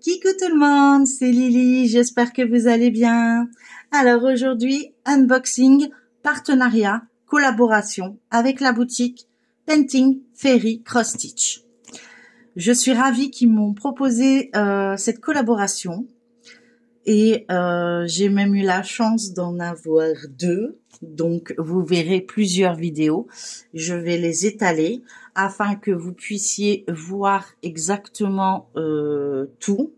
Coucou tout le monde, c'est Lily, j'espère que vous allez bien. Alors aujourd'hui, unboxing, partenariat, collaboration avec la boutique Painting Fairy Cross Stitch. Je suis ravie qu'ils m'ont proposé cette collaboration et j'ai même eu la chance d'en avoir deux. Donc vous verrez plusieurs vidéos, je vais les étaler afin que vous puissiez voir exactement tout.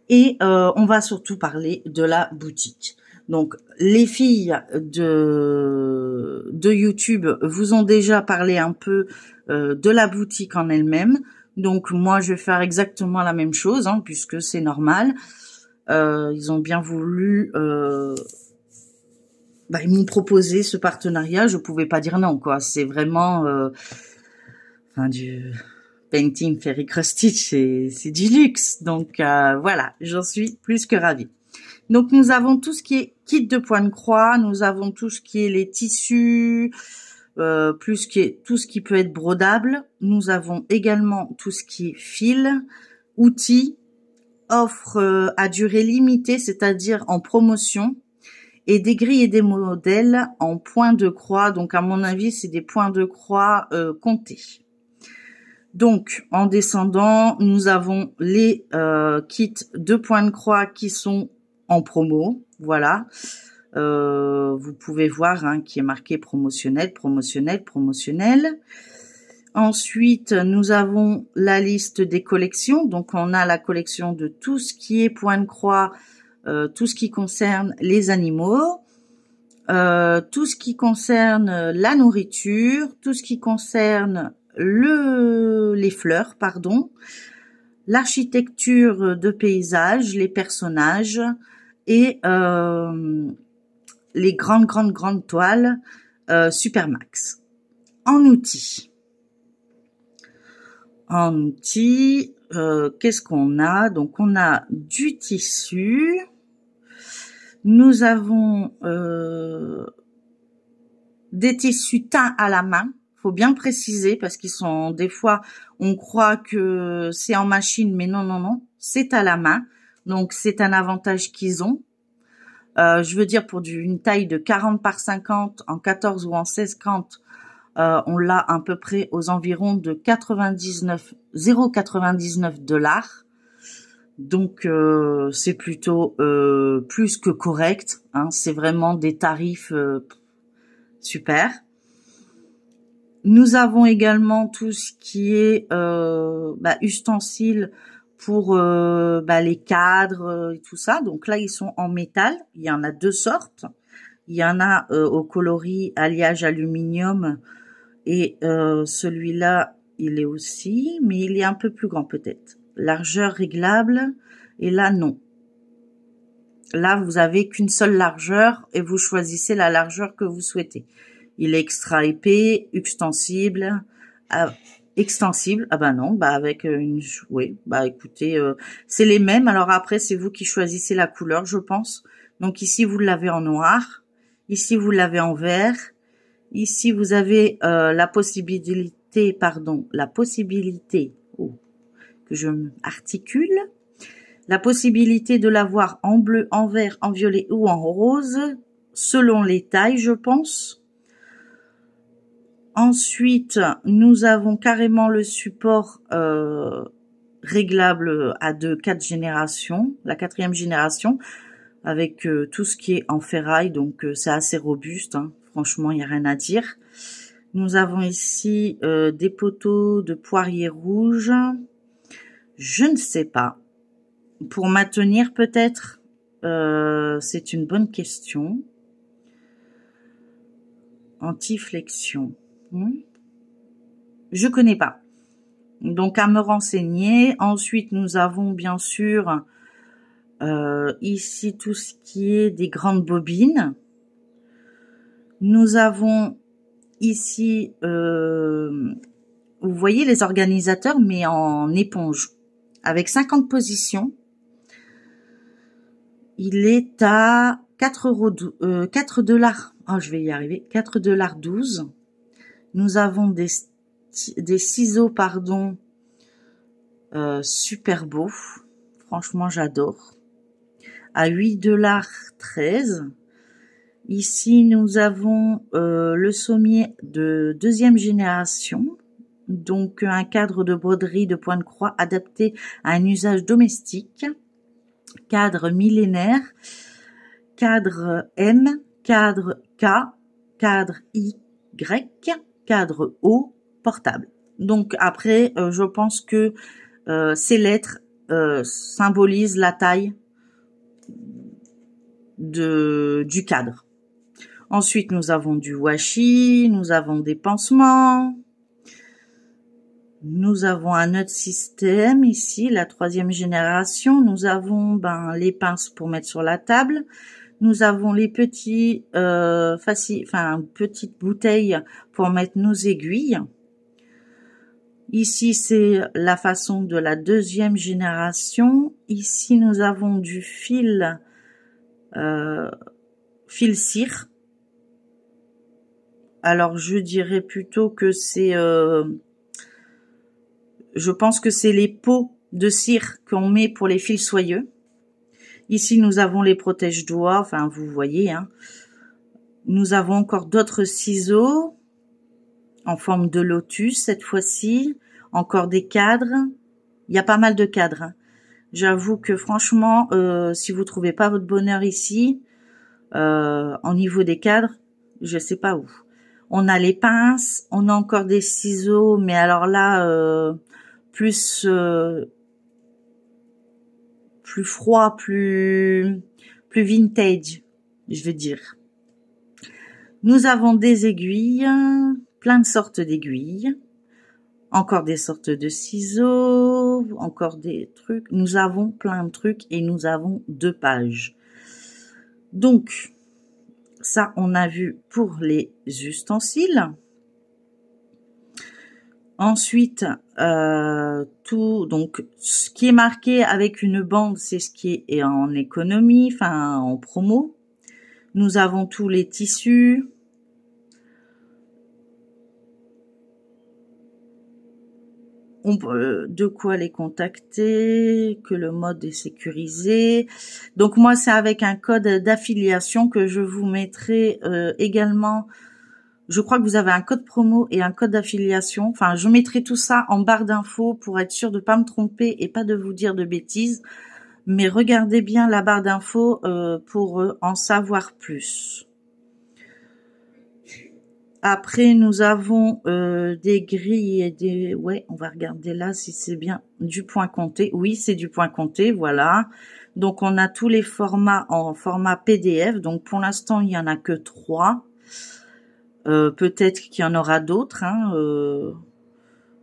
Et on va surtout parler de la boutique. Donc, les filles de YouTube vous ont déjà parlé un peu de la boutique en elle-même. Donc, moi, je vais faire exactement la même chose, hein, puisque c'est normal. Ils ont bien voulu... ils m'ont proposé ce partenariat. Je pouvais pas dire non, quoi. C'est vraiment... du... Painting Fairy Cross Stitch, c'est du luxe. Donc voilà, j'en suis plus que ravie. Donc nous avons tout ce qui est kit de point de croix, nous avons tout ce qui est les tissus, plus qui est tout ce qui peut être brodable. Nous avons également tout ce qui est fil, outils, offre à durée limitée, c'est-à-dire en promotion, et des grilles et des modèles en points de croix. Donc à mon avis, c'est des points de croix comptés. Donc, en descendant, nous avons les kits de points de croix qui sont en promo. Voilà. Vous pouvez voir hein, qui est marqué promotionnel, promotionnel, promotionnel. Ensuite, nous avons la liste des collections. Donc, on a la collection de tout ce qui est point de croix, tout ce qui concerne les animaux, tout ce qui concerne la nourriture, tout ce qui concerne les fleurs, l'architecture de paysage, les personnages et les grandes toiles Supermax. En outils, qu'est-ce qu'on a? Donc on a du tissu, nous avons des tissus teints à la main. Faut bien préciser parce qu'ils sont des fois on croit que c'est en machine mais non, c'est à la main. Donc c'est un avantage qu'ils ont. Je veux dire pour une taille de 40 par 50 en 14 ou en 16-30, on l'a à peu près aux environs de 0,99 $. Donc c'est plutôt plus que correct, hein, c'est vraiment des tarifs super. Nous avons également tout ce qui est ustensiles pour les cadres et tout ça. Donc là, ils sont en métal. Il y en a deux sortes. Il y en a au coloris alliage aluminium et celui-là, il est aussi, mais il est un peu plus grand peut-être. Largeur réglable et là, non. Là, vous avez qu'une seule largeur et vous choisissez la largeur que vous souhaitez. Il est extra épais, extensible. Extensible. Ah ben non, avec une... Oui, écoutez, c'est les mêmes. Alors après, c'est vous qui choisissez la couleur, je pense. Donc ici, vous l'avez en noir. Ici, vous l'avez en vert. Ici, vous avez la possibilité, que je articule. La possibilité de l'avoir en bleu, en vert, en violet ou en rose, selon les tailles, je pense. Ensuite, nous avons carrément le support réglable à 4 générations, la 4e génération, avec tout ce qui est en ferraille, donc c'est assez robuste, hein. Franchement, il n'y a rien à dire. Nous avons ici des poteaux de poirier rouge, je ne sais pas. Pour maintenir peut-être, c'est une bonne question. Anti-flexion. Je connais pas. Donc à me renseigner. Ensuite, nous avons bien sûr ici tout ce qui est des grandes bobines. Nous avons ici, vous voyez les organisateurs, mais en éponge, avec 50 positions. Il est à 4 $. Oh, je vais y arriver. 4,12 $. Nous avons des ciseaux, super beaux. Franchement, j'adore. À 8,13 $. Ici, nous avons le sommier de 2e génération. Donc, un cadre de broderie de point de croix adapté à un usage domestique. Cadre millénaire. Cadre M. Cadre K. Cadre Y. Cadre O. Portable. Donc, après, je pense que ces lettres symbolisent la taille du cadre. Ensuite, nous avons du washi, nous avons des pansements, nous avons un autre système ici, la 3e génération. Nous avons les pinces pour mettre sur la table. Nous avons les petits petites bouteilles pour mettre nos aiguilles. Ici, c'est la façon de la 2e génération. Ici, nous avons du fil cire. Alors, je dirais plutôt que c'est... je pense que c'est les pots de cire qu'on met pour les fils soyeux. Ici, nous avons les protège-doigts. Enfin, vous voyez. Hein. Nous avons encore d'autres ciseaux en forme de lotus cette fois-ci. Encore des cadres. Il y a pas mal de cadres. Hein. J'avoue que franchement, si vous trouvez pas votre bonheur ici, en niveau des cadres, je sais pas où. On a les pinces, on a encore des ciseaux, mais alors là, plus froid, plus vintage, je veux dire. Nous avons des aiguilles, plein de sortes d'aiguilles, encore des sortes de ciseaux, encore des trucs. Nous avons plein de trucs et nous avons 2 pages. Donc, ça, on a vu pour les ustensiles. Ensuite, donc, ce qui est marqué avec une bande, c'est ce qui est en économie, enfin, en promo. Nous avons tous les tissus. De quoi les contacter, que le mode est sécurisé. Donc moi, c'est avec un code d'affiliation que je vous mettrai également. Je crois que vous avez un code promo et un code d'affiliation. Enfin, je mettrai tout ça en barre d'infos pour être sûr de pas me tromper et pas de vous dire de bêtises. Mais regardez bien la barre d'infos pour en savoir plus. Après, nous avons des grilles et des... Ouais, on va regarder là si c'est bien du point compté. Oui, c'est du point compté, voilà. Donc, on a tous les formats en format PDF. Donc, pour l'instant, il y en a que 3. Peut-être qu'il y en aura d'autres. Hein.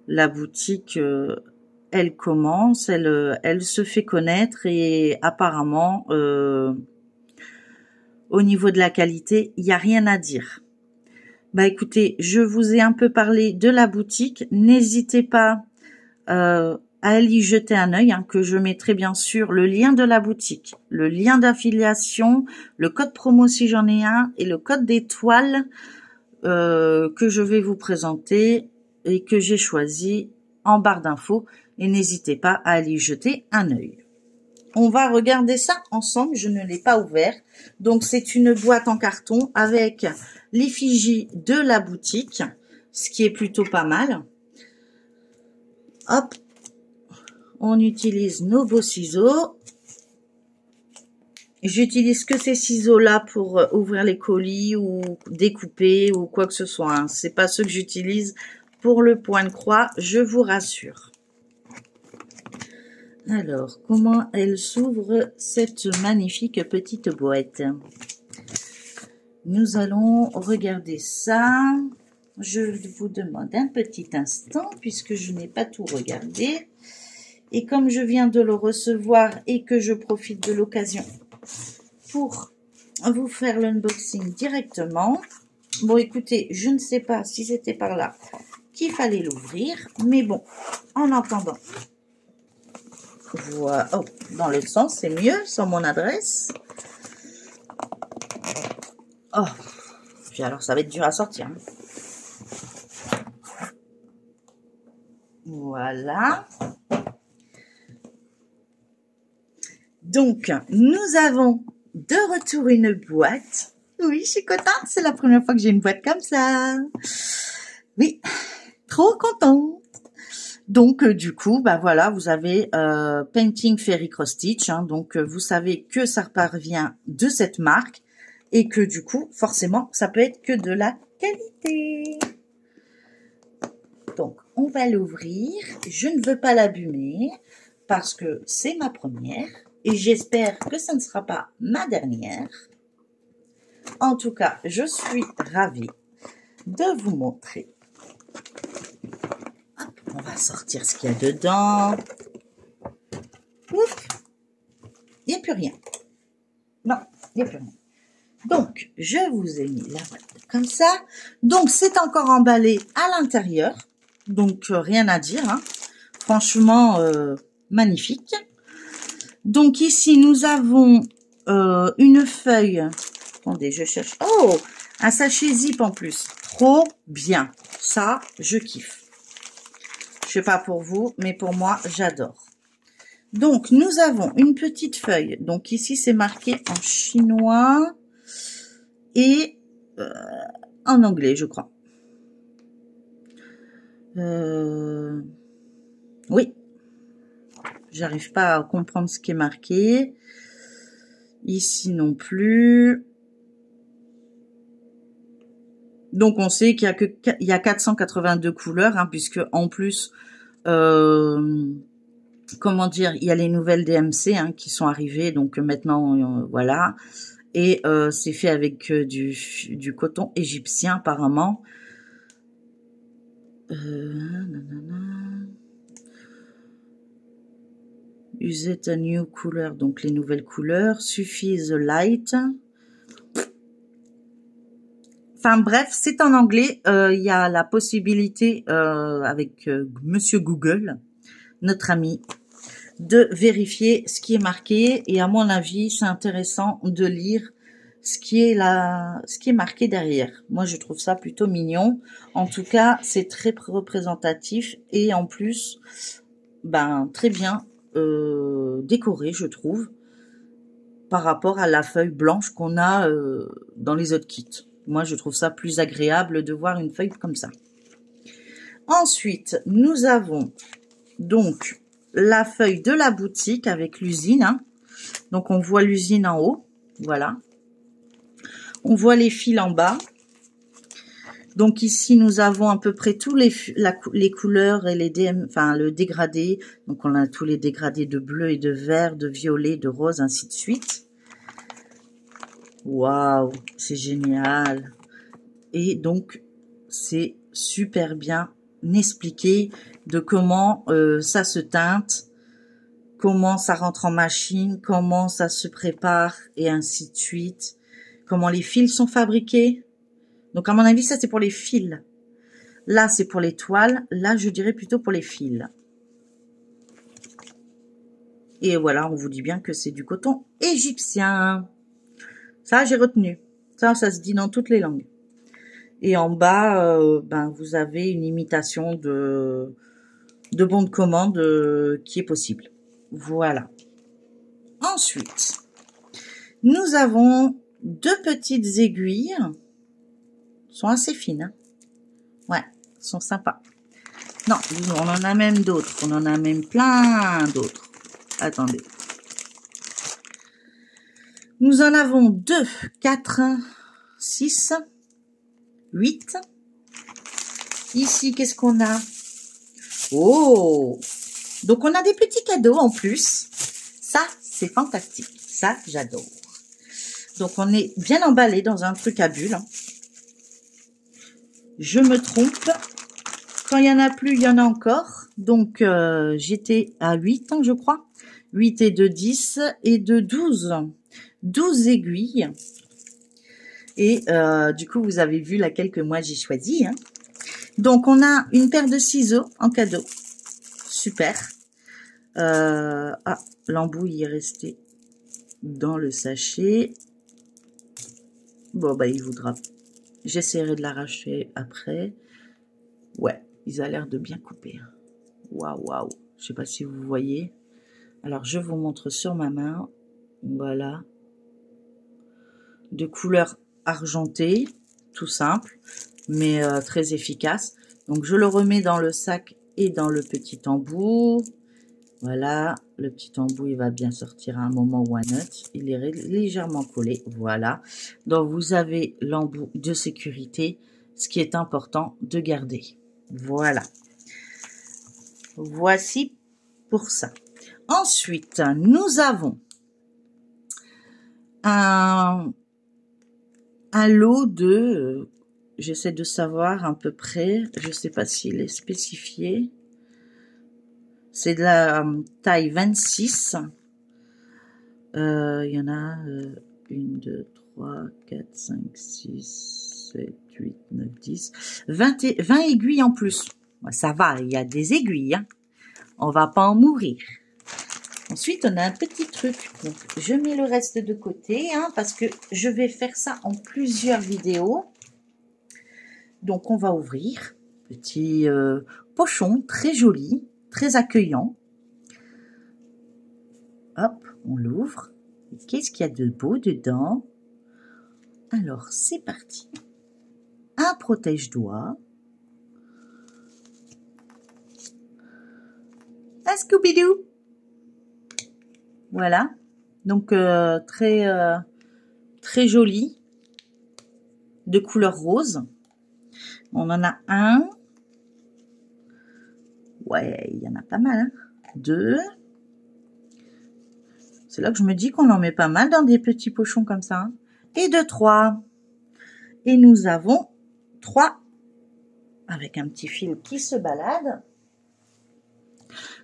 La boutique, elle commence, elle se fait connaître et apparemment, au niveau de la qualité, il n'y a rien à dire. Bah écoutez, je vous ai un peu parlé de la boutique. N'hésitez pas à aller y jeter un œil, hein, que je mettrai bien sûr le lien de la boutique, le lien d'affiliation, le code promo si j'en ai un, et le code d'étoile que je vais vous présenter et que j'ai choisi en barre d'infos. Et n'hésitez pas à aller y jeter un œil. On va regarder ça ensemble, je ne l'ai pas ouvert. Donc c'est une boîte en carton avec l'effigie de la boutique, ce qui est plutôt pas mal. Hop, on utilise nos beaux ciseaux. J'utilise que ces ciseaux-là pour ouvrir les colis ou découper ou quoi que ce soit. Hein. C'est pas ceux que j'utilise pour le point de croix, je vous rassure. Alors, comment elle s'ouvre cette magnifique petite boîte? Nous allons regarder ça. Je vous demande un petit instant puisque je n'ai pas tout regardé. Et comme je viens de le recevoir et que je profite de l'occasion pour vous faire l'unboxing directement. Bon, écoutez, je ne sais pas si c'était par là qu'il fallait l'ouvrir. Mais bon, en entendant... Voilà. Oh, dans le sens, c'est mieux, sans mon adresse. Oh, puis alors ça va être dur à sortir. Hein. Voilà. Donc, nous avons de retour une boîte. Oui, je suis contente, c'est la première fois que j'ai une boîte comme ça. Oui, trop contente. Donc, du coup, bah voilà, vous avez Painting Fairy Cross Stitch. Hein, donc, vous savez que ça parvient de cette marque et que du coup, forcément, ça peut être que de la qualité. Donc, on va l'ouvrir. Je ne veux pas l'abîmer parce que c'est ma première et j'espère que ça ne sera pas ma dernière. En tout cas, je suis ravie de vous montrer. Hop, on va sortir ce qu'il y a dedans. Ouf, il n'y a plus rien. Non, il n'y a plus rien. Donc, je vous ai mis la boîte comme ça. Donc, c'est encore emballé à l'intérieur. Donc, rien à dire. Hein. Franchement, magnifique. Donc, ici, nous avons une feuille. Attendez, je cherche. Oh, un sachet zip en plus. Trop bien. Ça, je kiffe. Je sais pas pour vous, mais pour moi, j'adore. Donc, nous avons une petite feuille. Donc, ici, c'est marqué en chinois et en anglais, je crois. Oui. J'arrive pas à comprendre ce qui est marqué. Ici non plus. Donc, on sait qu'il y a 482 couleurs, hein, puisque en plus, comment dire, il y a les nouvelles DMC hein, qui sont arrivées. Donc, maintenant, voilà. Et c'est fait avec du coton égyptien, apparemment. Use a new color, donc les nouvelles couleurs. Suffise light. Enfin bref, c'est en anglais. Il y a la possibilité avec Monsieur Google, notre ami, de vérifier ce qui est marqué. Et à mon avis, c'est intéressant de lire ce qui est marqué derrière. Moi, je trouve ça plutôt mignon. En tout cas, c'est très représentatif et en plus, ben très bien décoré, je trouve, par rapport à la feuille blanche qu'on a dans les autres kits. Moi, je trouve ça plus agréable de voir une feuille comme ça. Ensuite, nous avons donc la feuille de la boutique avec l'usine. Hein. Donc, on voit l'usine en haut. Voilà. On voit les fils en bas. Donc, ici, nous avons à peu près tous les couleurs et les enfin, le dégradé. Donc, on a tous les dégradés de bleu et de vert, de violet, de rose, ainsi de suite. Waouh, c'est génial. Et donc, c'est super bien expliqué de comment ça se teinte, comment ça rentre en machine, comment ça se prépare et ainsi de suite. Comment les fils sont fabriqués. Donc, à mon avis, ça, c'est pour les fils. Là, c'est pour les toiles. Là, je dirais plutôt pour les fils. Et voilà, on vous dit bien que c'est du coton égyptien. Ça, j'ai retenu. Ça se dit dans toutes les langues. Et en bas, ben, vous avez une imitation de bon de commande qui est possible. Voilà. Ensuite, nous avons deux petites aiguilles. Elles sont assez fines. Hein. Ouais, elles sont sympas. Non, on en a même d'autres. On en a même plein d'autres. Attendez. Nous en avons 2, 4, 6, 8. Ici, qu'est-ce qu'on a? Oh! Donc, on a des petits cadeaux en plus. Ça, c'est fantastique. Ça, j'adore. Donc, on est bien emballé dans un truc à bulles. Je me trompe. Quand il y en a plus, il y en a encore. Donc, j'étais à 8, je crois. 8 et de 10 et de 12. 12 aiguilles. Et du coup, vous avez vu laquelle que moi j'ai choisi. Hein. Donc, on a une paire de ciseaux en cadeau. Super. Ah, l'embouille est restée dans le sachet. Bon, bah, il voudra. J'essaierai de l'arracher après. Ouais, ils ont l'air de bien couper. Waouh, waouh. Je sais pas si vous voyez. Alors, je vous montre sur ma main. Voilà. De couleur argentée, tout simple, mais très efficace. Donc je le remets dans le sac et dans le petit embout. Voilà, le petit embout, il va bien sortir à un moment ou à un autre. Il est légèrement collé, voilà. Donc vous avez l'embout de sécurité, ce qui est important de garder. Voilà. Voici pour ça. Ensuite, nous avons un lot de... j'essaie de savoir à peu près, je sais pas s'il est spécifié. C'est de la taille 26. Il y en a 1, 2, 3, 4, 5, 6, 7, 8, 9, 10, 20 aiguilles en plus. Ça va, il y a des aiguilles. Hein. On va pas en mourir. Ensuite, on a un petit truc. Donc, je mets le reste de côté hein, parce que je vais faire ça en plusieurs vidéos. Donc, on va ouvrir. Petit pochon très joli, très accueillant. Hop, on l'ouvre. Qu'est-ce qu'il y a de beau dedans? Alors, c'est parti. Un protège-doigts. Un Scooby-Doo. Voilà. Donc, très joli. De couleur rose. On en a un. Ouais, il y en a pas mal. Hein. 2. C'est là que je me dis qu'on en met pas mal dans des petits pochons comme ça. Hein. Et 3. Et nous avons 3 avec un petit fil qui se balade.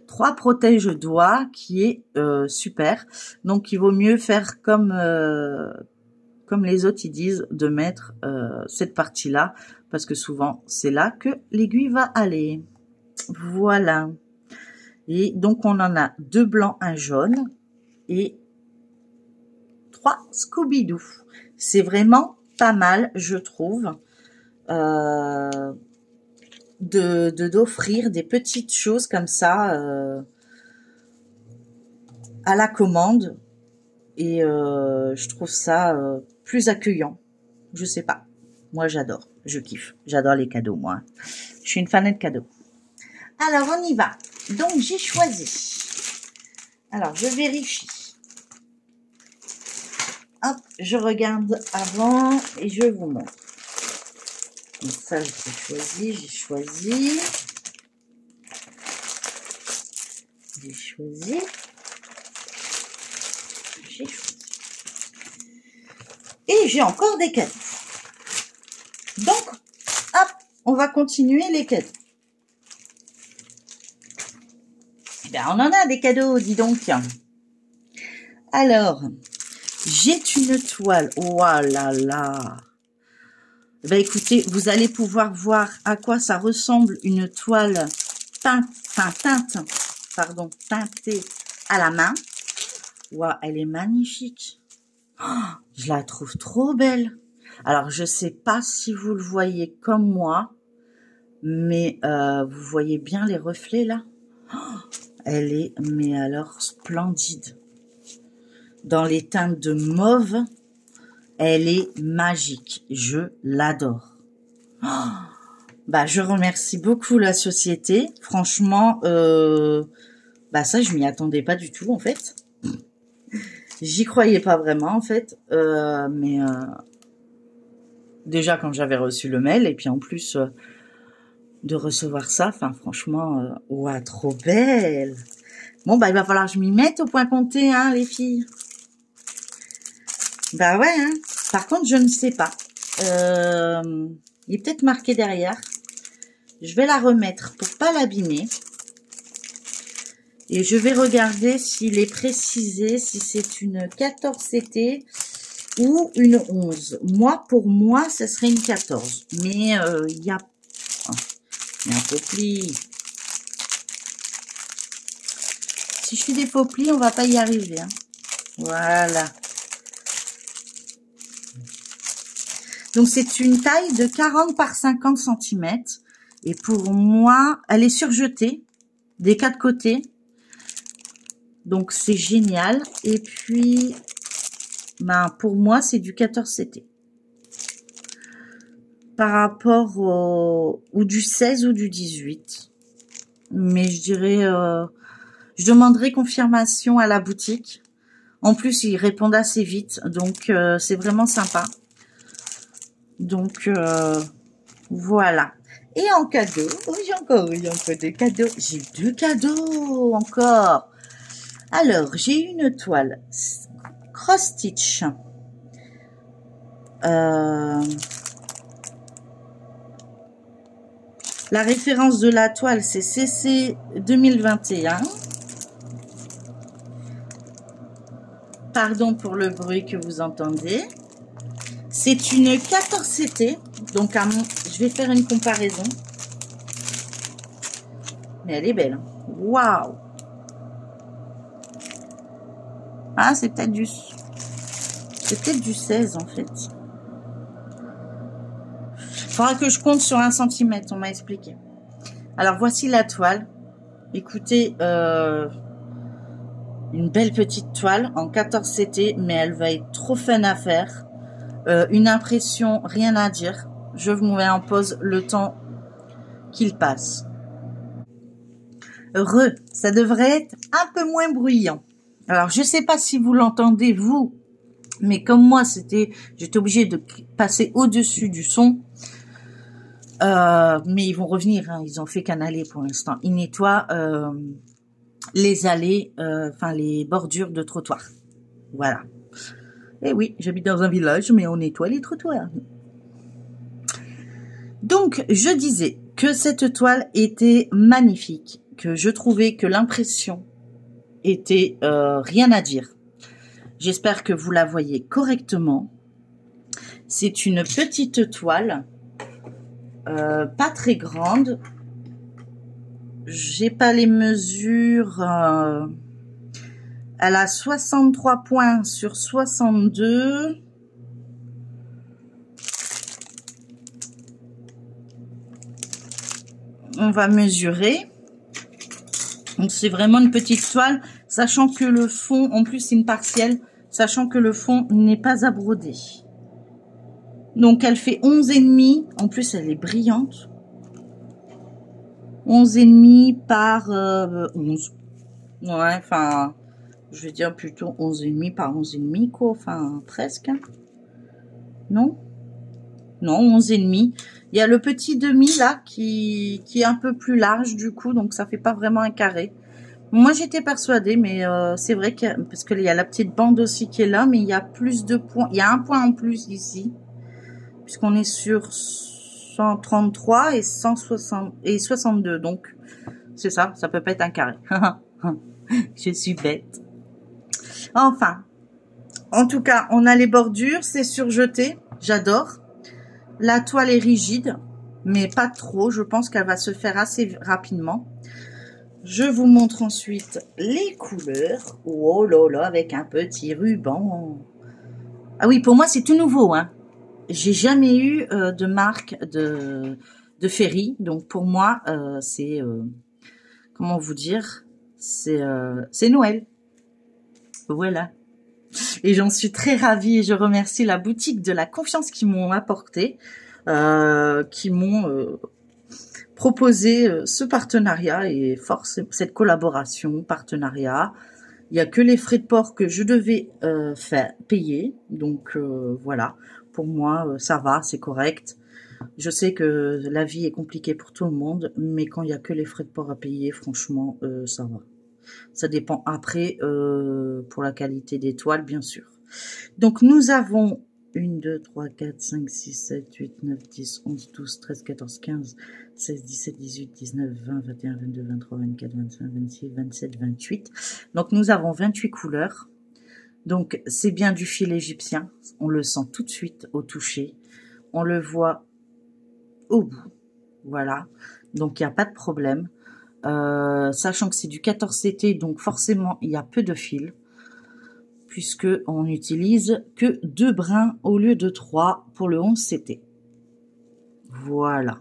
3 protège-doigts qui est super. Donc, il vaut mieux faire comme les autres, ils disent, de mettre cette partie-là. Parce que souvent, c'est là que l'aiguille va aller. Voilà. Et donc, on en a 2 blancs, 1 jaune. Et 3 Scooby-Doo. C'est vraiment pas mal, je trouve, d'offrir des petites choses comme ça à la commande. Et je trouve ça plus accueillant. Je sais pas. Moi, j'adore. Je kiffe. J'adore les cadeaux, moi. Je suis une fanette de cadeaux. Alors, on y va. Donc, j'ai choisi. Alors, je vérifie. Hop, je regarde avant et je vous montre. Donc ça, j'ai choisi. J'ai choisi. Et j'ai encore des cadeaux. Donc, hop, on va continuer les cadeaux. Eh bien, on en a des cadeaux, dis donc. Alors, j'ai une toile. Oh là là. Ben écoutez, vous allez pouvoir voir à quoi ça ressemble une toile teintée à la main. Waouh, elle est magnifique. Oh, je la trouve trop belle. Alors, je sais pas si vous le voyez comme moi, mais vous voyez bien les reflets là. Oh, elle est, mais alors, splendide. Dans les teintes de mauve, elle est magique. Je l'adore. Oh, bah, je remercie beaucoup la société. Franchement, bah ça, je m'y attendais pas du tout en fait. J'y croyais pas vraiment en fait, mais déjà quand j'avais reçu le mail et puis en plus de recevoir ça, enfin franchement, ouah, trop belle. Bon bah il va falloir que je m'y mette au point compté, hein les filles. Bah ouais, hein. Par contre je ne sais pas. Il est peut-être marqué derrière. Je vais la remettre pour pas l'abîmer. Et je vais regarder s'il est précisé, si c'est une 14 CT ou une 11. Moi, pour moi, ce serait une 14. Mais il y a un faux pli. Si je fais des faux plis, on va pas y arriver. Hein. Voilà. Donc, c'est une taille de 40 par 50 cm. Et pour moi, elle est surjetée des 4 côtés. Donc, c'est génial. Et puis, ben, pour moi, c'est du 14 CT. Par rapport ou du 16 ou du 18. Mais je dirais, je demanderai confirmation à la boutique. En plus, ils répondent assez vite, donc c'est vraiment sympa. Donc, voilà. Et en cadeau, oh, j'ai encore eu un peu de cadeaux. J'ai 2 cadeaux encore. Alors, j'ai une toile cross stitch. La référence de la toile, c'est CC 2021. Pardon pour le bruit que vous entendez. C'est une 14 CT. Donc, je vais faire une comparaison. Mais elle est belle. Waouh! Ah, c'est peut-être du 16 en fait. Il faudra que je compte sur 1 centimètre, on m'a expliqué. Alors, voici la toile. Écoutez, une belle petite toile en 14 CT, mais elle va être trop fun à faire. Une impression, rien à dire. Je vous mets en pause le temps qu'il passe. Ça devrait être un peu moins bruyant. Alors, je sais pas si vous l'entendez, vous, mais comme moi, j'étais obligée de passer au-dessus du son. Mais ils vont revenir, hein, ils ont fait qu'un aller pour l'instant. Ils nettoient les allées, enfin les bordures de trottoir. Voilà. Et oui, j'habite dans un village, mais on nettoie les trottoirs. Donc, je disais que cette toile était magnifique, que je trouvais que l'impression était rien à dire. J'espère que vous la voyez correctement. C'est une petite toile, pas très grande. J'ai pas les mesures. Elle a 63 points sur 62. On va mesurer. Donc c'est vraiment une petite toile, sachant que le fond, en plus c'est une partielle, sachant que le fond n'est pas à broder. Donc elle fait 11,5. En plus elle est brillante. 11,5 par 11. Ouais, enfin, je vais dire plutôt 11,5 par 11,5 quoi, enfin presque. Non? Non, 11,5. Il y a le petit demi là qui est un peu plus large du coup, donc ça fait pas vraiment un carré. Moi j'étais persuadée, mais c'est vrai que parce qu'il y a la petite bande aussi qui est là, mais il y a plus de points. Il y a un point en plus ici, puisqu'on est sur 133 et 160 et 62, donc c'est ça. Ça peut pas être un carré. Je suis bête. Enfin, en tout cas, on a les bordures, c'est surjeté. J'adore. La toile est rigide, mais pas trop. Je pense qu'elle va se faire assez rapidement. Je vous montre ensuite les couleurs. Oh là là, avec un petit ruban. Ah oui, pour moi, c'est tout nouveau, hein. J'ai jamais eu de marque de ferry. Donc, pour moi, c'est... comment vous dire? C'est Noël. Voilà. Et j'en suis très ravie et je remercie la boutique de la confiance qu'ils m'ont apporté, qui m'ont proposé ce partenariat et force cette collaboration, partenariat. Il n'y a que les frais de port que je devais payer. Donc voilà, pour moi ça va, c'est correct. Je sais que la vie est compliquée pour tout le monde, mais quand il n'y a que les frais de port à payer, franchement, ça va. Ça dépend après pour la qualité des toiles, bien sûr. Donc, nous avons 1, 2, 3, 4, 5, 6, 7, 8, 9, 10, 11, 12, 13, 14, 15, 16, 17, 18, 19, 20, 21, 22, 23, 24, 25, 26, 27, 28. Donc, nous avons 28 couleurs. Donc, c'est bien du fil égyptien. On le sent tout de suite au toucher. On le voit au bout. Voilà. Donc, il n'y a pas de problème. Sachant que c'est du 14 CT, donc forcément, il y a peu de fil. Puisque on n'utilise que 2 brins au lieu de 3 pour le 11 CT. Voilà.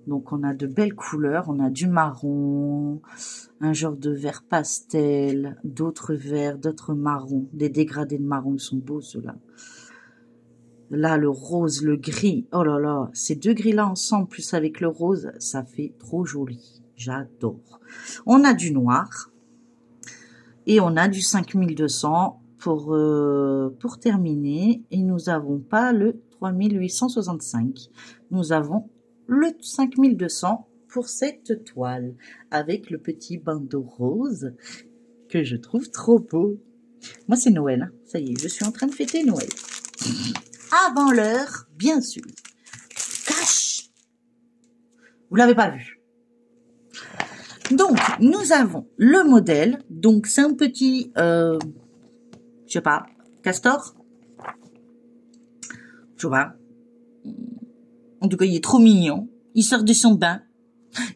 Donc, on a de belles couleurs. On a du marron, un genre de vert pastel, d'autres verts, d'autres marrons. Des dégradés de marron, ils sont beaux, ceux-là. Là, le rose, le gris. Oh là là, ces deux gris-là ensemble, plus avec le rose, ça fait trop joli. J'adore. On a du noir. Et on a du 5200 pour terminer. Et nous n'avons pas le 3865. Nous avons le 5200 pour cette toile. Avec le petit bandeau rose que je trouve trop beau. Moi, c'est Noël. Hein. Ça y est, je suis en train de fêter Noël. Avant l'heure, bien sûr. Cache. Vous l'avez pas vu. Donc, nous avons le modèle. Donc, c'est un petit, je sais pas, castor. Je sais pas. En tout cas, il est trop mignon. Il sort de son bain.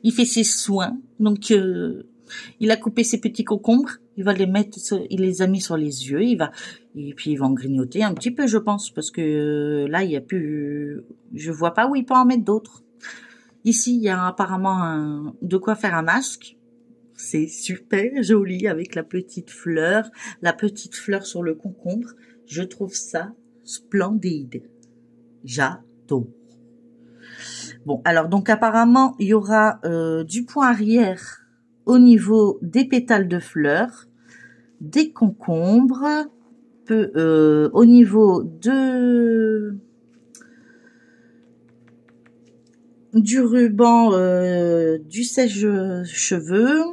Il fait ses soins. Donc, il a coupé ses petits concombres. Il va les mettre, il les a mis sur les yeux. Et puis il va en grignoter un petit peu, je pense, parce que là, il y a plus, je vois pas où il peut en mettre d'autres. Ici, il y a apparemment de quoi faire un masque. C'est super joli avec la petite fleur sur le concombre. Je trouve ça splendide. J'adore. Bon, alors donc apparemment, il y aura du point arrière au niveau des pétales de fleurs, des concombres, au niveau du ruban, du sèche-cheveux,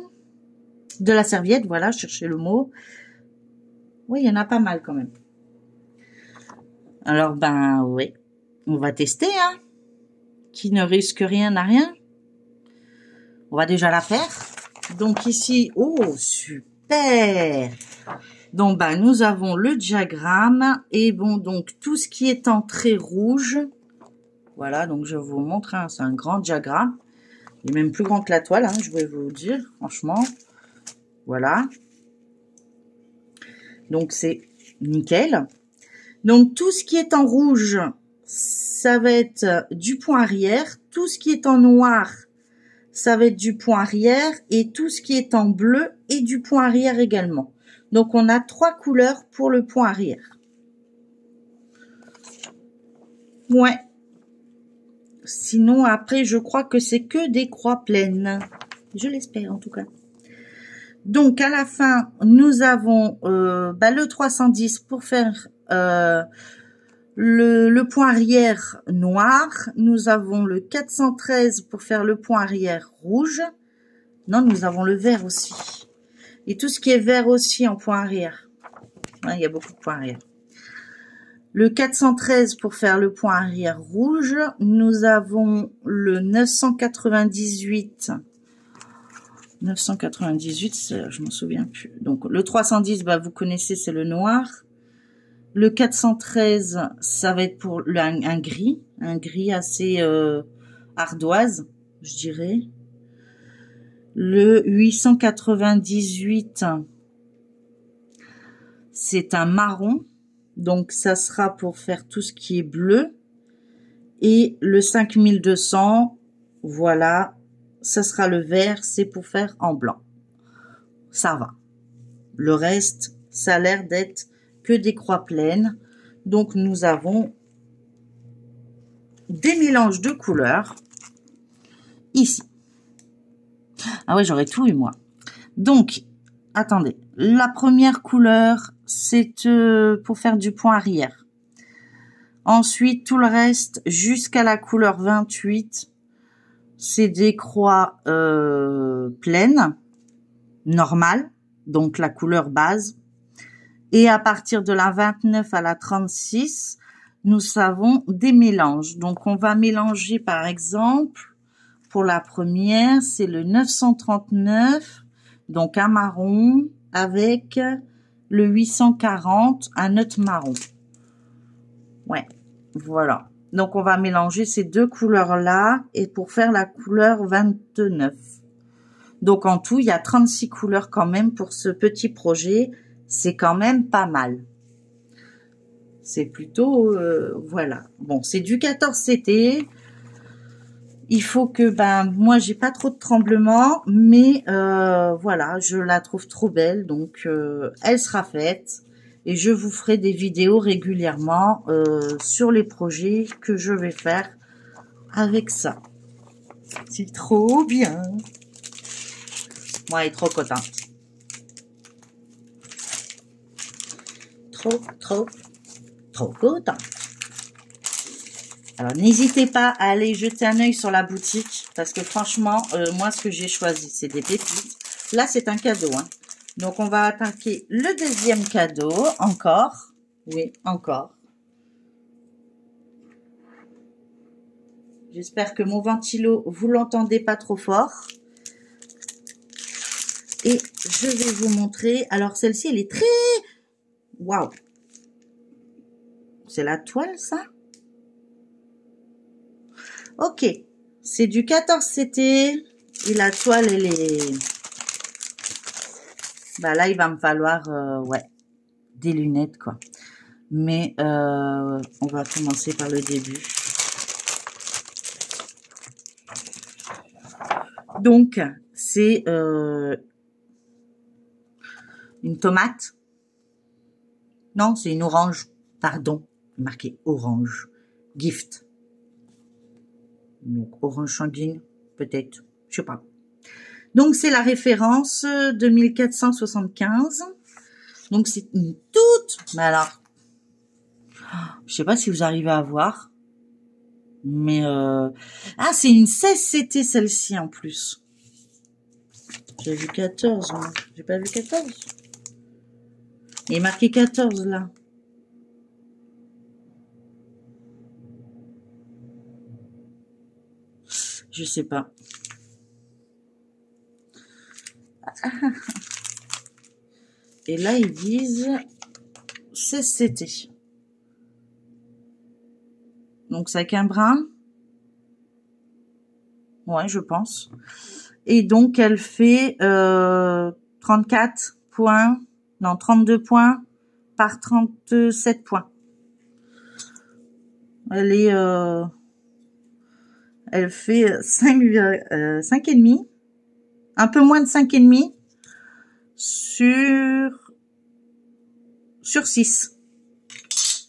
de la serviette, voilà, cherchez le mot. Oui, il y en a pas mal quand même. Alors, ben, oui, on va tester, hein. Qui ne risque rien n'a rien. On va déjà la faire. Donc ici, oh, super. Donc, ben, nous avons le diagramme. Et bon, donc, tout ce qui est en trait rouge. Voilà, donc je vous montre, hein, c'est un grand diagramme. Il est même plus grand que la toile, hein, je vais vous le dire, franchement. Voilà. Donc, c'est nickel. Donc, tout ce qui est en rouge, ça va être du point arrière. Tout ce qui est en noir, ça va être du point arrière. Et tout ce qui est en bleu est du point arrière également. Donc, on a 3 couleurs pour le point arrière. Ouais. Sinon, après, je crois que c'est que des croix pleines. Je l'espère, en tout cas. Donc, à la fin, nous avons le 310 pour faire le point arrière noir. Nous avons le 413 pour faire le point arrière rouge. Non, nous avons le vert aussi. Et tout ce qui est vert aussi en point arrière. Ouais, il y a beaucoup de points arrière. Le 413 pour faire le point arrière rouge. Nous avons le 998. 998, je m'en souviens plus. Donc, le 310, bah, vous connaissez, c'est le noir. Le 413, ça va être pour un gris assez ardoise, je dirais. Le 898, c'est un marron. Donc, ça sera pour faire tout ce qui est bleu. Et le 5200, voilà, ça sera le vert, c'est pour faire en blanc. Ça va. Le reste, ça a l'air d'être que des croix pleines. Donc, nous avons des mélanges de couleurs ici. Ah ouais, j'aurais tout eu, moi. Donc, attendez. La première couleur, c'est pour faire du point arrière. Ensuite, tout le reste, jusqu'à la couleur 28, c'est des croix pleines, normales, donc la couleur base. Et à partir de la 29 à la 36, nous avons des mélanges. Donc, on va mélanger, par exemple, pour la première, c'est le 939, donc un marron, avec le 840, un autre marron. Ouais, voilà. Donc, on va mélanger ces deux couleurs-là et pour faire la couleur 29. Donc, en tout, il y a 36 couleurs quand même pour ce petit projet. C'est quand même pas mal. C'est plutôt, voilà. Bon, c'est du 14 CT. Il faut que, moi, j'ai pas trop de tremblements, mais voilà, je la trouve trop belle, donc elle sera faite. Et je vous ferai des vidéos régulièrement sur les projets que je vais faire avec ça. C'est trop bien. Moi, elle est trop contente. Trop contente. Alors, n'hésitez pas à aller jeter un œil sur la boutique, parce que franchement, moi, ce que j'ai choisi, c'est des pépites. Là, c'est un cadeau, hein. Donc, on va attaquer le deuxième cadeau, encore. Oui, encore. J'espère que mon ventilo, vous l'entendez pas trop fort. Et je vais vous montrer. Alors, celle-ci, elle est très... Waouh! C'est la toile, ça? Ok. C'est du 14 CT. Et la toile, elle est... Là, il va me falloir, ouais, des lunettes, quoi. Mais on va commencer par le début. Donc, c'est une tomate. Non, c'est une orange. Pardon, marqué orange. Gift. Donc, orange sanguine, peut-être. Je sais pas. Donc, c'est la référence 2475. Donc, c'est une toute... Mais alors, je sais pas si vous arrivez à voir. Mais, ah, c'est une 16 CT, celle-ci, en plus. J'ai vu 14, moi. J'ai pas vu 14. Il est marqué 14, là. Je sais pas. Et là, ils disent 16 CT. Donc, c'est avec un brin. Ouais, je pense. Et donc, elle fait 34 points. Non, 32 points par 37 points. Elle est... elle fait 5,5. Un peu moins de 5,5 sur 6.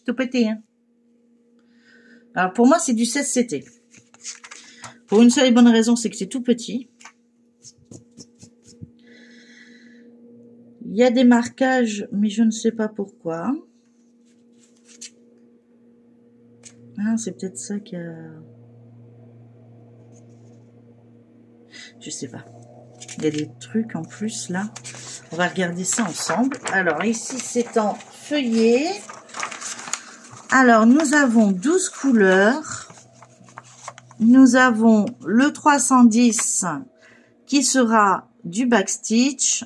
Tout pété, hein. Alors, pour moi, c'est du 16 CT. Pour une seule et bonne raison, c'est que c'est tout petit. Il y a des marquages, mais je ne sais pas pourquoi. Ah, c'est peut-être ça qui a... Je sais pas. Il y a des trucs en plus, là. On va regarder ça ensemble. Alors, ici, c'est en feuillet. Alors, nous avons 12 couleurs. Nous avons le 310 qui sera du backstitch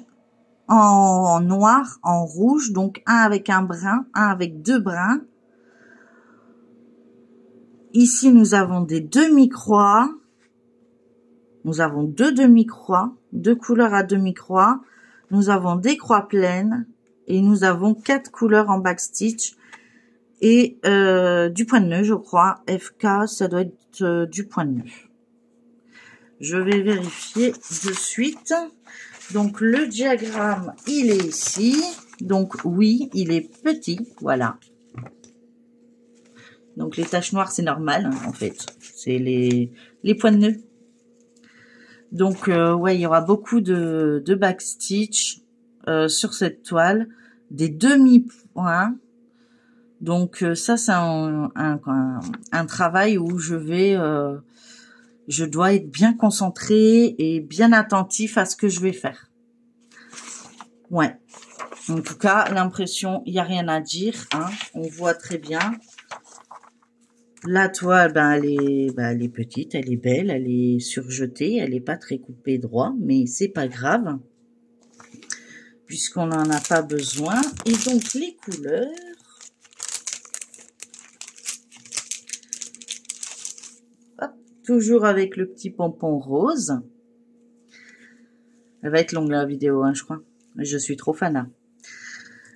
en noir, en rouge. Donc, un avec un brin, un avec deux brins. Ici, nous avons des demi-croix. Nous avons deux demi-croix, deux couleurs à demi-croix. Nous avons des croix pleines et nous avons 4 couleurs en backstitch et du point de nœud, je crois. FK, ça doit être du point de nœud. Je vais vérifier de suite. Donc, le diagramme, il est ici. Donc, oui, il est petit. Voilà. Donc, les taches noires, c'est normal, hein, en fait. C'est les points de nœud. Donc, ouais, il y aura beaucoup de backstitch sur cette toile. Des demi-points. Donc, ça, c'est un travail où je dois être bien concentrée et bien attentif à ce que je vais faire. Ouais. En tout cas, l'impression, il n'y a rien à dire, hein. On voit très bien. La toile, elle est petite, elle est belle, elle est surjetée, elle n'est pas très coupée droit, mais c'est pas grave, puisqu'on n'en a pas besoin. Et donc, les couleurs. Hop, toujours avec le petit pompon rose. Elle va être longue la vidéo, hein, je crois. Je suis trop fan.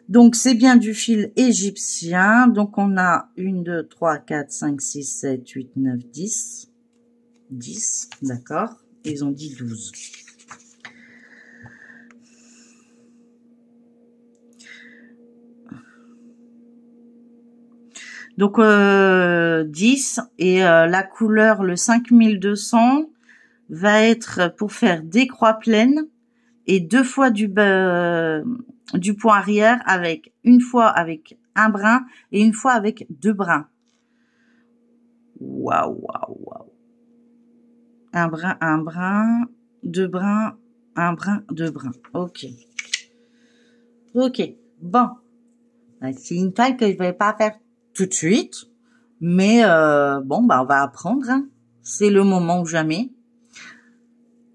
Donc, c'est bien du fil égyptien. Donc, on a 1, 2, 3, 4, 5, 6, 7, 8, 9, 10. 10, d'accord. Ils ont dit 12. Donc 10 et la couleur, le 5200, va être pour faire des croix pleines et 2 fois du point arrière, avec une fois avec un brin et une fois avec 2 brins. Waouh, waouh, waouh. Un brin, 2 brins, un brin, 2 brins. Ok. Ok. Bon. C'est une taille que je vais pas faire tout de suite. Mais bon, bah on va apprendre. Hein. C'est le moment ou jamais.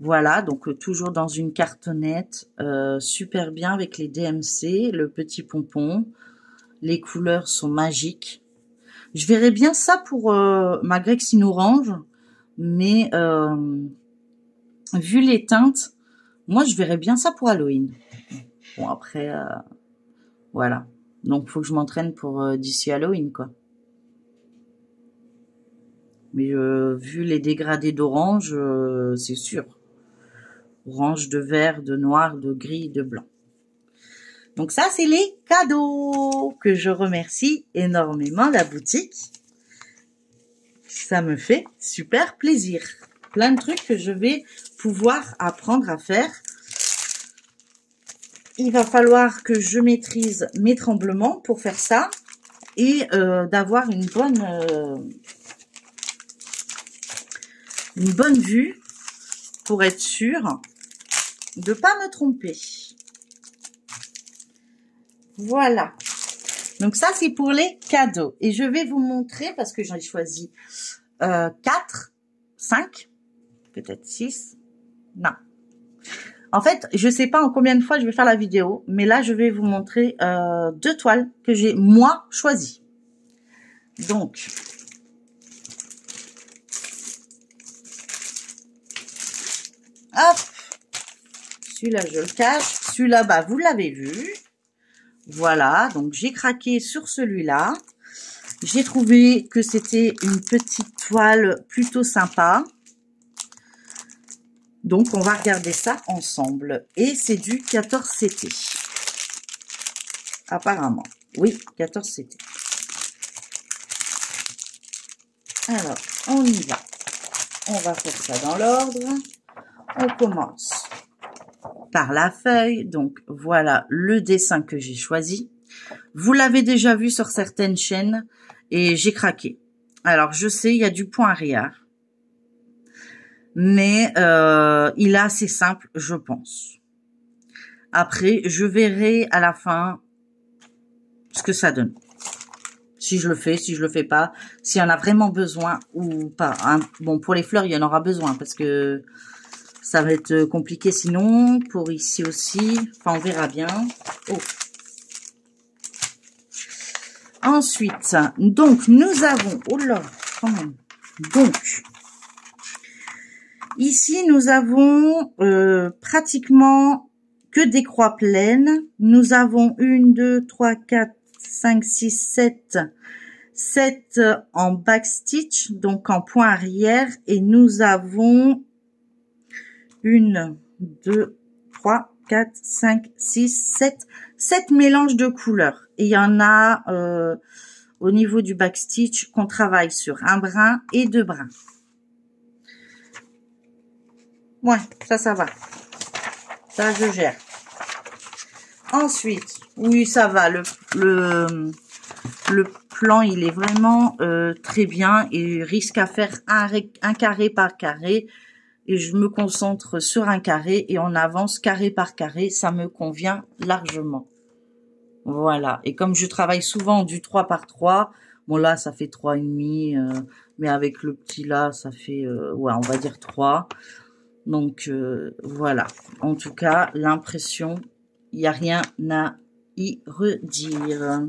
Voilà, donc toujours dans une cartonnette. Super bien avec les DMC, le petit pompon. Les couleurs sont magiques. Je verrais bien ça pour ma Grexine orange. Mais vu les teintes, moi je verrais bien ça pour Halloween. Bon après, voilà. Donc faut que je m'entraîne pour d'ici Halloween quoi. Mais vu les dégradés d'orange, c'est sûr. Orange, de vert, de noir, de gris, de blanc. Donc ça c'est les cadeaux que je remercie énormément la boutique. Ça me fait super plaisir. Plein de trucs que je vais pouvoir apprendre à faire. Il va falloir que je maîtrise mes tremblements pour faire ça et d'avoir une bonne vue pour être sûr de pas me tromper. Voilà. Donc ça c'est pour les cadeaux et je vais vous montrer parce que j'en ai choisi 4, 5, peut-être 6. Non. En fait, je sais pas en combien de fois je vais faire la vidéo, mais là, je vais vous montrer 2 toiles que j'ai, moi, choisies. Donc, hop, celui-là, je le cache. Celui-là, bah, vous l'avez vu. Voilà, donc j'ai craqué sur celui-là. J'ai trouvé que c'était une petite toile plutôt sympa. Donc, on va regarder ça ensemble. Et c'est du 14 CT. Apparemment. Oui, 14 CT. Alors, on y va. On va faire ça dans l'ordre. On commence par la feuille. Donc, voilà le dessin que j'ai choisi. Vous l'avez déjà vu sur certaines chaînes et j'ai craqué. Alors, je sais, il y a du point arrière. Mais il est assez simple, je pense. Après, je verrai à la fin ce que ça donne. Si je le fais, si je le fais pas, s'il y en a vraiment besoin ou pas. Hein. Bon, pour les fleurs, il y en aura besoin parce que ça va être compliqué sinon. Pour ici aussi, enfin, on verra bien. Oh. Ensuite, donc, nous avons... Oh là, quand même. Donc... Ici, nous avons pratiquement que des croix pleines. Nous avons 1, 2, 3, 4, 5, 6, 7. 7 en backstitch, donc en point arrière. Et nous avons 1, 2, 3, 4, 5, 6, 7. 7 mélanges de couleurs. Et il y en a au niveau du backstitch qu'on travaille sur un brin et 2 brins. Ouais, ça va. Ça, je gère. Ensuite, oui, ça va. Le plan, il est vraiment très bien. Il risque à faire un carré par carré. Et je me concentre sur un carré et on avance carré par carré. Ça me convient largement. Voilà. Et comme je travaille souvent du 3 par 3, bon là, ça fait 3,5. Mais avec le petit là, ça fait, ouais, on va dire 3. Donc, voilà. En tout cas, l'impression, il n'y a rien à y redire.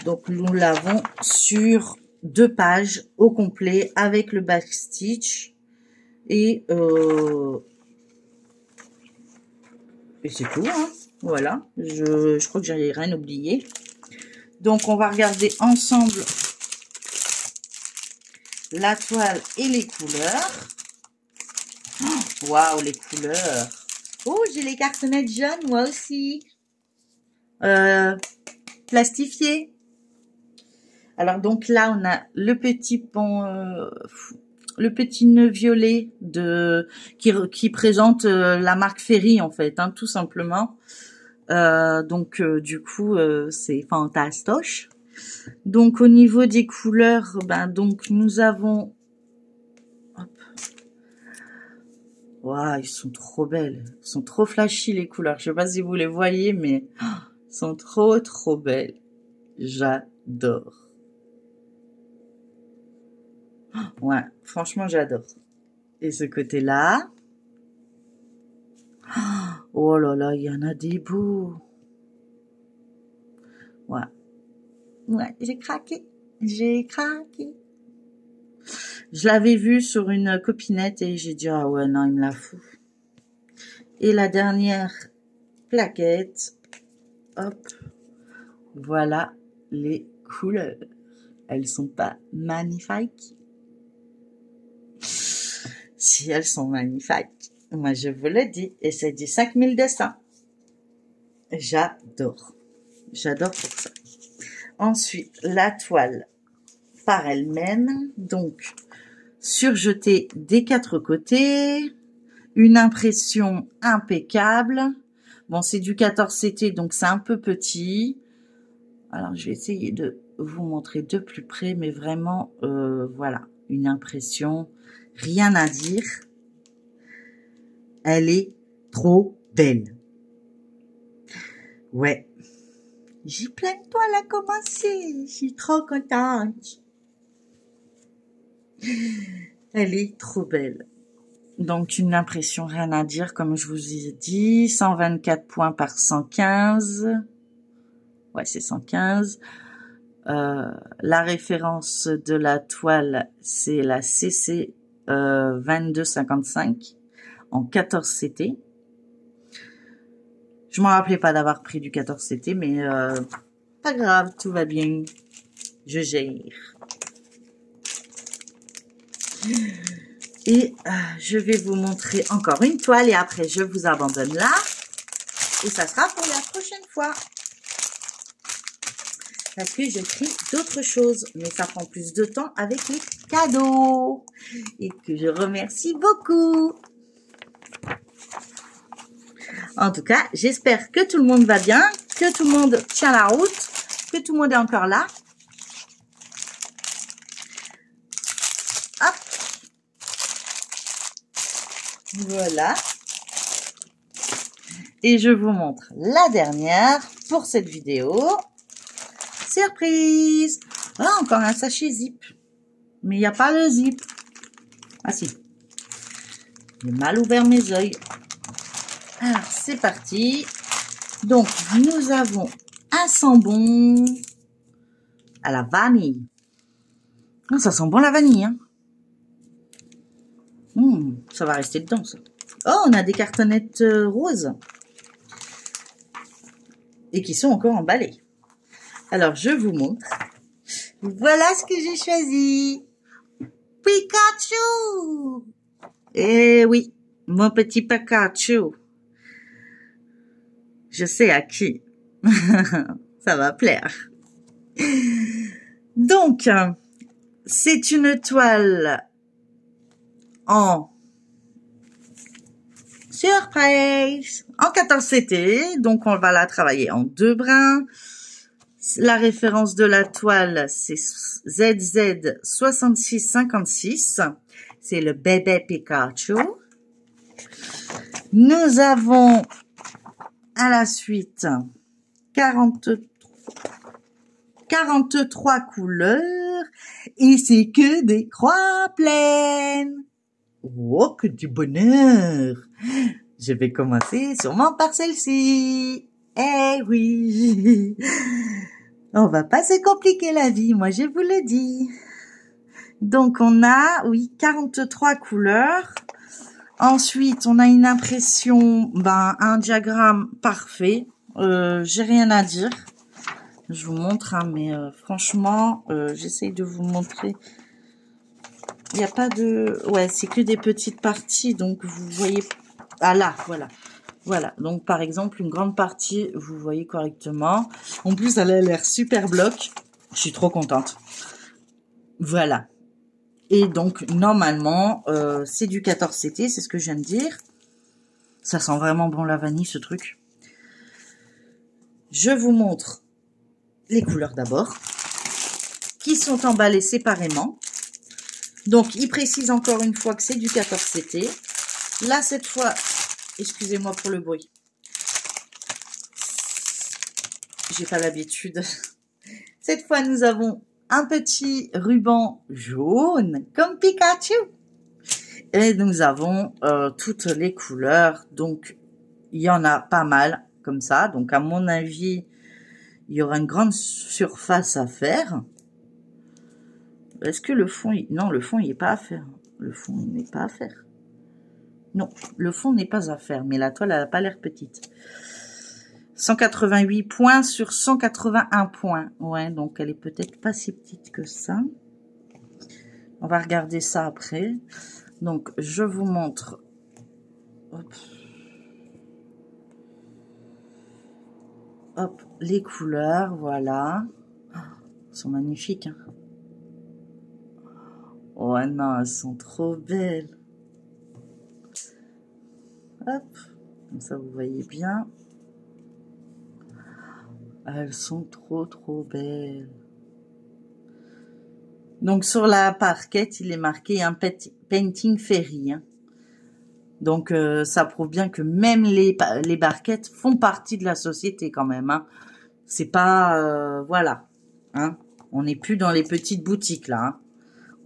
Donc, nous l'avons sur 2 pages au complet avec le backstitch. Et c'est tout. Hein. Voilà. Je crois que j'ai rien oublié. Donc, on va regarder ensemble la toile et les couleurs. Waouh, les couleurs. Oh, j'ai les cartonnettes jaunes, moi aussi. Plastifiées. Alors, donc là, on a le petit le petit nœud violet qui présente la marque Ferry, en fait, hein, tout simplement. Du coup, c'est fantastoche. Donc, au niveau des couleurs, donc, nous avons... Waouh, ils sont trop belles. Ils sont trop flashy, les couleurs. Je sais pas si vous les voyez, mais ils sont trop, trop belles. J'adore. Ouais, franchement, j'adore. Et ce côté-là... Oh là là, il y en a des beaux. Ouais. Ouais, j'ai craqué. J'ai craqué. Je l'avais vu sur une copinette et j'ai dit, ah ouais, non, il me la fout. Et la dernière plaquette, hop, voilà les couleurs. Elles sont pas magnifiques? Si elles sont magnifiques, moi je vous le dis, et c'est du 5200. J'adore. J'adore pour ça. Ensuite, la toile par elle-même, donc surjetée des 4 côtés, une impression impeccable. Bon, c'est du 14 CT, donc c'est un peu petit. Alors, je vais essayer de vous montrer de plus près, mais vraiment, voilà, une impression, rien à dire. Elle est trop belle. Ouais. J'ai plein de toiles à commencer. Je suis trop contente. Elle est trop belle. Donc, une impression, rien à dire, comme je vous ai dit. 124 points par 115. Ouais, c'est 115. La référence de la toile, c'est la CC 2255 en 14 CT. Je m'en rappelais pas d'avoir pris du 14 CT, mais pas grave, tout va bien. Je gère. Et je vais vous montrer encore une toile et après je vous abandonne là. Et ça sera pour la prochaine fois. Parce que je trie d'autres choses. Mais ça prend plus de temps avec les cadeaux. Et que je remercie beaucoup. En tout cas, j'espère que tout le monde va bien. Que tout le monde tient la route. Que tout le monde est encore là. Hop. Voilà. Et je vous montre la dernière pour cette vidéo. Surprise! Ah, encore un sachet zip. Mais il n'y a pas le zip. Ah si. J'ai mal ouvert mes yeux. Alors, c'est parti. Donc, nous avons un sambon à la vanille. Oh, ça sent bon la vanille, hein. Ça va rester dedans, ça. Oh, on a des cartonnettes roses. Et qui sont encore emballées. Alors, je vous montre. Voilà ce que j'ai choisi. Pikachu! Eh oui, mon petit Pikachu. Je sais à qui. Ça va plaire. Donc, c'est une toile en surprise, en 14 CT. Donc, on va la travailler en 2 brins. La référence de la toile, c'est ZZ6656. C'est le bébé Pikachu. Nous avons à la suite 43 couleurs et c'est que des croix pleines. Oh, que du bonheur! Je vais commencer sûrement par celle-ci. Eh oui! On va pas se compliquer la vie, moi je vous le dis. Donc on a, oui, 43 couleurs. Ensuite, on a une impression, un diagramme parfait. J'ai rien à dire. Je vous montre, hein, mais franchement, j'essaye de vous montrer Il n'y a pas de... Ouais, c'est que des petites parties, donc vous voyez... Ah là, voilà. Voilà, donc par exemple, une grande partie, vous voyez correctement. En plus, elle a l'air super bloc. Je suis trop contente. Voilà. Et donc, normalement, c'est du 14CT, c'est ce que je viens de dire. Ça sent vraiment bon la vanille, ce truc. Je vous montre les couleurs d'abord, qui sont emballées séparément. Donc, il précise encore une fois que c'est du 14CT. Là, cette fois, excusez-moi pour le bruit. J'ai pas l'habitude. Cette fois, nous avons un petit ruban jaune, comme Pikachu. Et nous avons toutes les couleurs. Donc, il y en a pas mal, comme ça. Donc, à mon avis, il y aura une grande surface à faire. Est-ce que le fond... Non, le fond, il n'est pas à faire. Le fond, il n'est pas à faire. Non, le fond n'est pas à faire. Mais la toile, elle n'a pas l'air petite. 188 points sur 181 points. Ouais, donc elle est peut-être pas si petite que ça. On va regarder ça après. Donc, je vous montre. Hop. Hop, les couleurs, voilà. Elles sont magnifiques. Hein. Oh non, elles sont trop belles. Hop, comme ça vous voyez bien. Elles sont trop belles. Donc sur la parquette, il est marqué un painting fairy. Hein. Donc ça prouve bien que même les barquettes font partie de la société quand même. Hein. C'est pas... voilà. Hein. On n'est plus dans les petites boutiques là. Hein.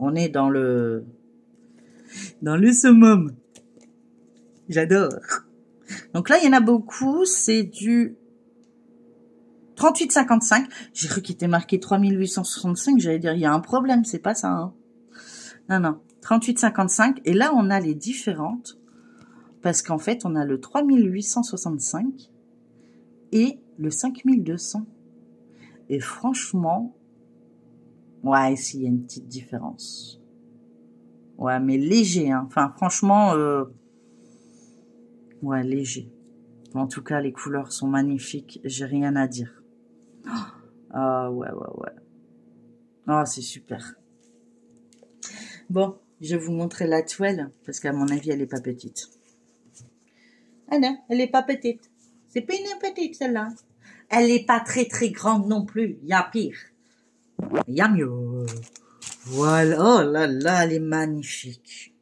On est dans le summum. J'adore. Donc là, il y en a beaucoup. C'est du 38,55. J'ai cru qu'il était marqué 3865. J'allais dire, il y a un problème. C'est pas ça. Hein. Non, non. 38,55. Et là, on a les différentes. Parce qu'en fait, on a le 3865 et le 5200. Et franchement, ouais, s'il y a une petite différence. Ouais, mais léger. Hein. Enfin, franchement, ouais, léger. En tout cas, les couleurs sont magnifiques. J'ai rien à dire. Ah, ouais. Ah, c'est super. Bon, je vais vous montrer la toile, parce qu'à mon avis, elle est pas petite. Ah non, elle est pas petite. C'est pas une petite, celle-là. Elle est pas très grande non plus. Il y a pire. Il y a mieux. Voilà. Oh là là, elle est magnifique.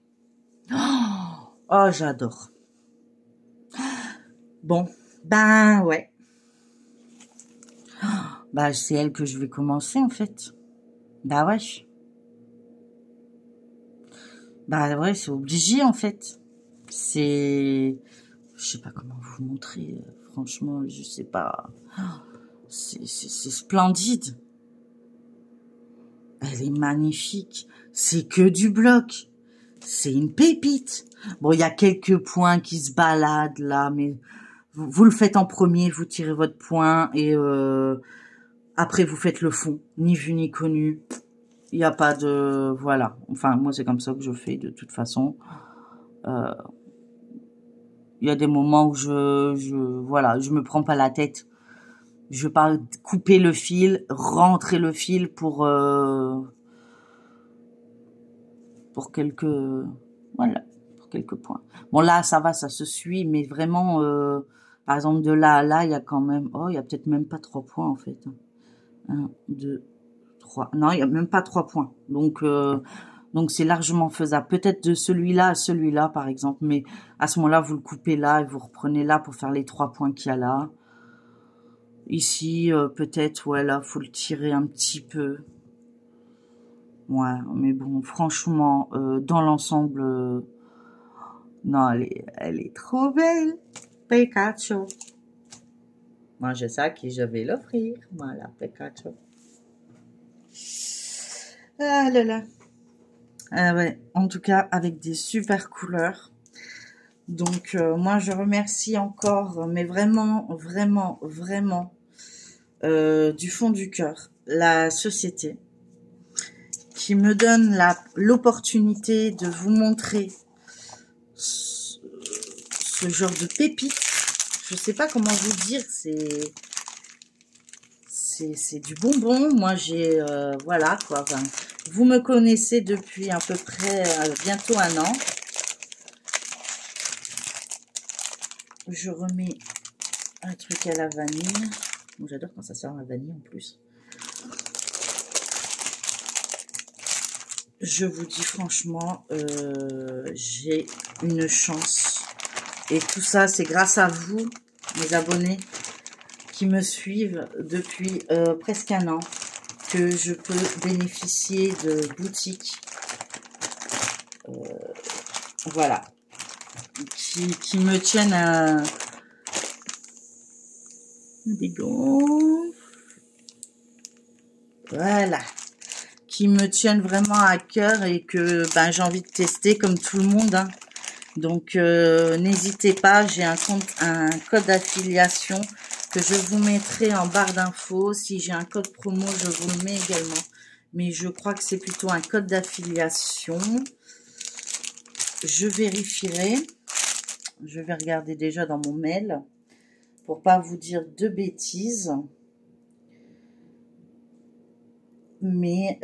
Oh, j'adore. Bon, ben ouais. Bah, c'est elle que je vais commencer, en fait. Bah ouais. Bah ouais, c'est obligé, en fait. C'est... Je sais pas comment vous montrer. Franchement, je sais pas. C'est splendide. Elle est magnifique. C'est que du bloc. C'est une pépite. Bon, il y a quelques points qui se baladent, là, mais... Vous le faites en premier, vous tirez votre point, et... Après, vous faites le fond, ni vu ni connu. Il n'y a pas de... Voilà. Enfin, moi, c'est comme ça que je fais, de toute façon. Il y a des moments où voilà, je me prends pas la tête. Je vais pas couper le fil, rentrer le fil pour quelques... Voilà, pour quelques points. Bon, là, ça va, ça se suit, mais vraiment... par exemple, de là à là, il y a quand même... Oh, il y a peut-être même pas 3 points, en fait. 1, 2, 3. Non, il n'y a même pas 3 points. Donc c'est largement faisable. Peut-être de celui-là à celui-là, par exemple. Mais à ce moment-là, vous le coupez là et vous reprenez là pour faire les 3 points qu'il y a là. Ici, peut-être, ouais, là, faut le tirer un petit peu. Ouais, mais bon, franchement, dans l'ensemble... non, elle est trop belle. Pikachu. Moi, je sais à qui je vais l'offrir. Voilà, Pikachu. Ah là là. Ouais, en tout cas, avec des super couleurs. Donc, moi, je remercie encore, mais vraiment, du fond du cœur, la société qui me donne l'opportunité de vous montrer ce genre de pépite. Je sais pas comment vous dire, c'est du bonbon. Moi, j'ai, voilà, quoi. Enfin, vous me connaissez depuis à peu près bientôt 1 an. Je remets un truc à la vanille. Bon, j'adore quand ça sert la vanille en plus. Je vous dis franchement, j'ai une chance. Et tout ça, c'est grâce à vous, mes abonnés, qui me suivent depuis presque 1 an, que je peux bénéficier de boutiques. Voilà. Qui me tiennent à... Voilà. Qui me tiennent vraiment à cœur et que ben, j'ai envie de tester comme tout le monde. Hein. Donc, n'hésitez pas, j'ai un code d'affiliation que je vous mettrai en barre d'infos. Si j'ai un code promo, je vous le mets également. Mais je crois que c'est plutôt un code d'affiliation. Je vérifierai. Je vais regarder déjà dans mon mail pour pas vous dire de bêtises. Mais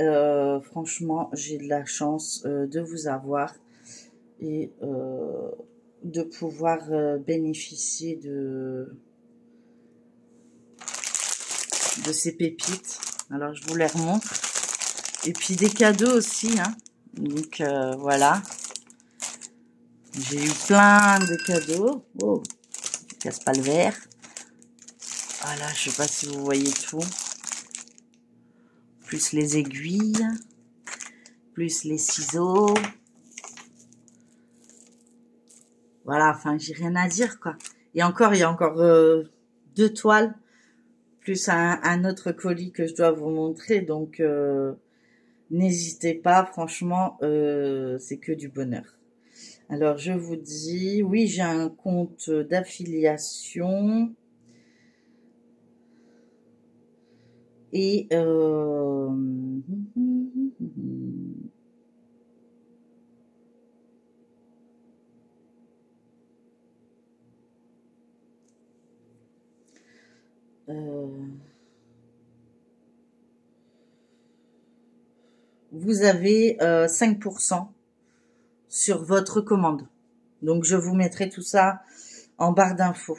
franchement, j'ai de la chance de vous avoir et de pouvoir bénéficier de ces pépites. Alors, je vous les remontre. Et puis, des cadeaux aussi. Hein. Donc, voilà. J'ai eu plein de cadeaux. Oh, je ne casse pas le verre. Voilà, je ne sais pas si vous voyez tout. Plus les aiguilles. Plus les ciseaux. Voilà, enfin, j'ai rien à dire, quoi. Et encore, il y a encore 2 toiles. Plus un autre colis que je dois vous montrer. Donc, n'hésitez pas. Franchement, c'est que du bonheur. Alors, je vous dis, oui, j'ai un compte d'affiliation. Et vous avez 5% sur votre commande. Donc, je vous mettrai tout ça en barre d'infos.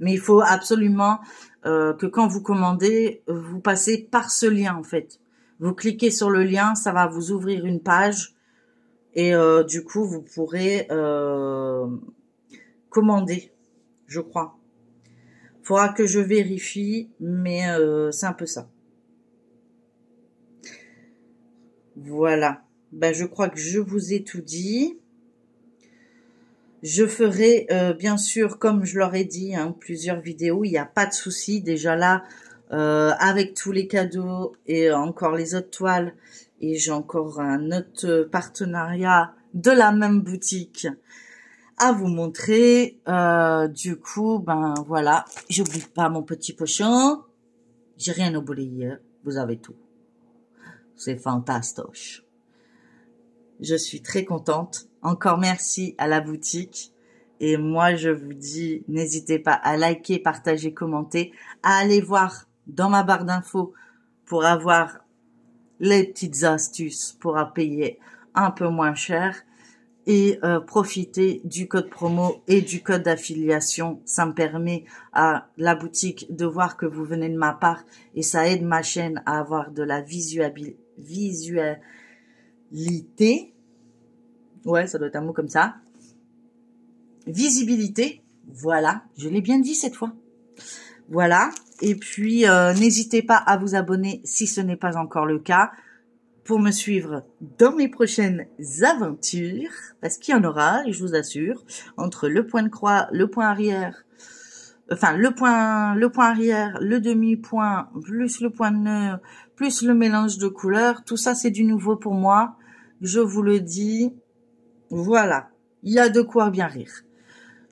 Mais il faut absolument que quand vous commandez, vous passez par ce lien, en fait. Vous cliquez sur le lien, ça va vous ouvrir une page. Et du coup, vous pourrez commander, je crois. Faudra que je vérifie, mais c'est un peu ça. Voilà. Ben, je crois que je vous ai tout dit. Je ferai, bien sûr, comme je leur ai dit, hein, plusieurs vidéos. Il n'y a pas de souci. Déjà là, avec tous les cadeaux et encore les autres toiles. Et j'ai encore un autre partenariat de la même boutique à vous montrer. Du coup, ben voilà. J'oublie pas mon petit pochon. J'ai rien oublié. Vous avez tout. C'est fantastoche. Je suis très contente. Encore merci à la boutique. Et moi, je vous dis, n'hésitez pas à liker, partager, commenter, à aller voir dans ma barre d'infos pour avoir les petites astuces pour payer un peu moins cher et profiter du code promo et du code d'affiliation. Ça me permet à la boutique de voir que vous venez de ma part et ça aide ma chaîne à avoir de la visualité. Ouais, ça doit être un mot comme ça. Visibilité. Voilà, je l'ai bien dit cette fois. Voilà. Et puis, n'hésitez pas à vous abonner si ce n'est pas encore le cas pour me suivre dans mes prochaines aventures. Parce qu'il y en aura, et je vous assure, entre le point de croix, le point arrière, enfin, le point arrière, le demi-point, plus le point de nœud, plus le mélange de couleurs. Tout ça, c'est du nouveau pour moi. Je vous le dis. Voilà. Il y a de quoi bien rire.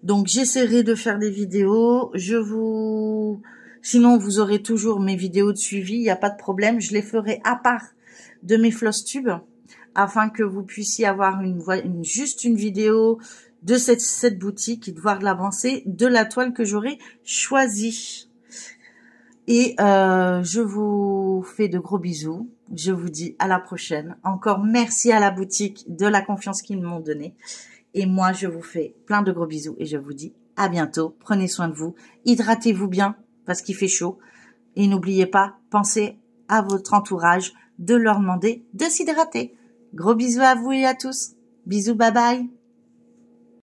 Donc, j'essaierai de faire des vidéos. Sinon, vous aurez toujours mes vidéos de suivi. Il n'y a pas de problème. Je les ferai à part de mes floss tubes afin que vous puissiez avoir juste une vidéo de cette boutique et de voir l'avancée de la toile que j'aurai choisie. Et je vous fais de gros bisous. Je vous dis à la prochaine. Encore merci à la boutique de la confiance qu'ils m'ont donnée. Et moi, je vous fais plein de gros bisous et je vous dis à bientôt. Prenez soin de vous. Hydratez-vous bien parce qu'il fait chaud. Et n'oubliez pas, pensez à votre entourage de leur demander de s'hydrater. Gros bisous à vous et à tous. Bisous, bye bye.